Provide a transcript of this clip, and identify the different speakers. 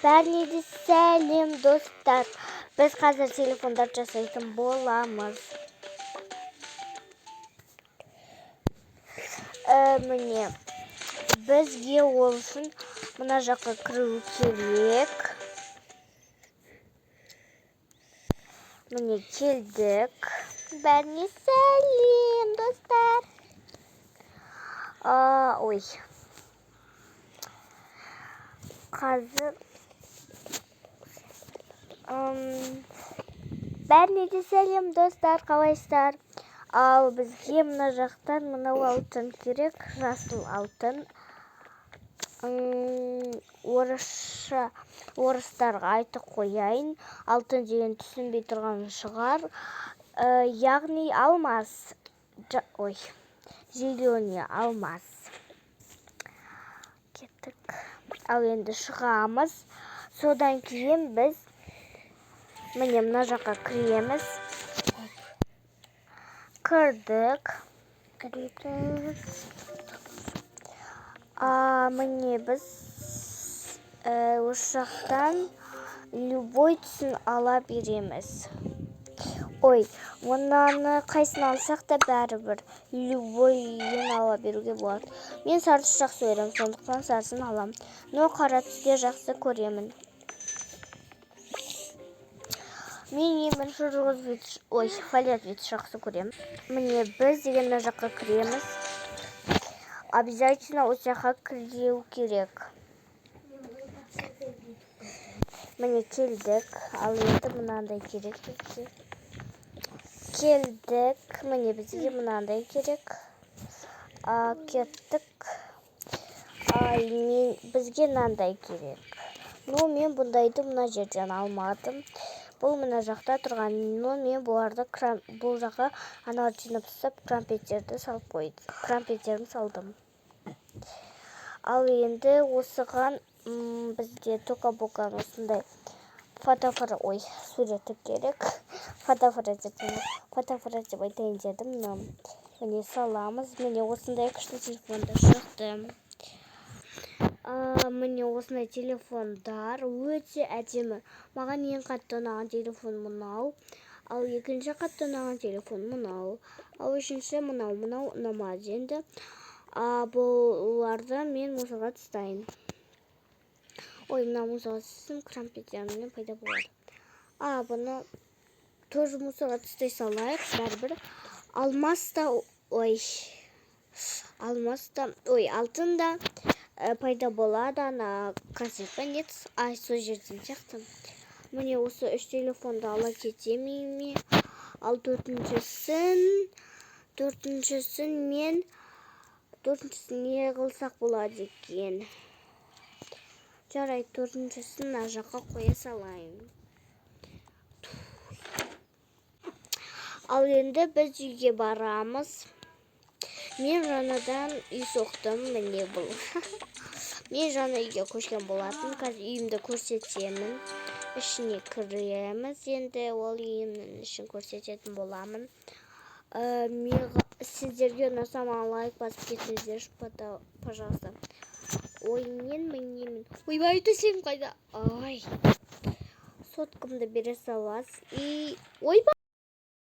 Speaker 1: Бәріне сәлем достар. Біз қазір телефондар жасайтын боламыз. Міне, бізге ол үшін мына жаққа кіру керек. Міне келдік. Бәріне сәлем достар. Ой. Қазір бәріне де сәлем достар, қалайсыздар? Ал бізге мына жақтан мынау алтын керек, жасыл алтын. Орыстарға айтып қояйын, алтын деген түсінбей тұрған шығар. Яғни алмас. Ой, зеленый алмас. Кеттік. Ал енді шығамыз. Содан кейін біз міне мына жаққа кіреміз. Кірдік. Міне біз осы жақтан любой түсін ала береміз. Ой, мұнаны қайсын алсақ та бәрібір любойын ала беруге болады. Мен сары түс жақсы көремін, сондықтан сарысын аламын. Но қара түсте жақсы көремін. Мен емінші фиолет вид жақсы көремін. Міне біз деген мына жаққа кіреміз. Обязательно осы жаққа кіру керек. Міне келдік. Ал енді мынандай керек бізге. Келдік. Міне бізге мынандай керек. Кеттік. Бізге мынандай керек. Но мен бұндайды мына жерден алмадым. Бұл мына жақта тұрған. Но мен бұл жаққа аналар жинап тастап крампеттерді салып қойдым. Крампеттерін салдым. Ал енді осыған бізде тока-бокан осындай суреті керек. Фотоаппарат деп айтайын дедім. Міне саламыз. Міне осындай күшті телефондар шықты. Міне осындай телефондар өте әдемі. Маған ең қатты ұнаған телефон мынау. Ал екінші қатты ұнаған телефон мынау. Ал үшінші мынау ұнамады енді. Бұларды мен мусорға тастайын. Ой, мына мусорға тастасам крампеттерімнен пайда болады. Бұны тоже мусорға тастай салайық, бәрібір. Алтын да пайда болады, ана консерванец. Сол жерден сияқты. Міне осы үш телефонды ала кетемін. Ал төртіншісін не қылсақ болады екен. Жарайды, төртіншісін мына жаққа қоя салайын. Ал енді біз үйге барамыз. Мен жаңадан үй соқтым, міне бұл. Мен жаңа үйге көшкен болатын. Қазір үйімді көрсетемін. Ішіне кіреміз. Енді ол үйімнің ішін көрсететін боламын. Сіздерге ұнаса маған лайк басып кетіңіздер, пожалуйста. Ой, мен. Ойбай, төсегім қайда? Соткамды бере саласыз. Ойбай!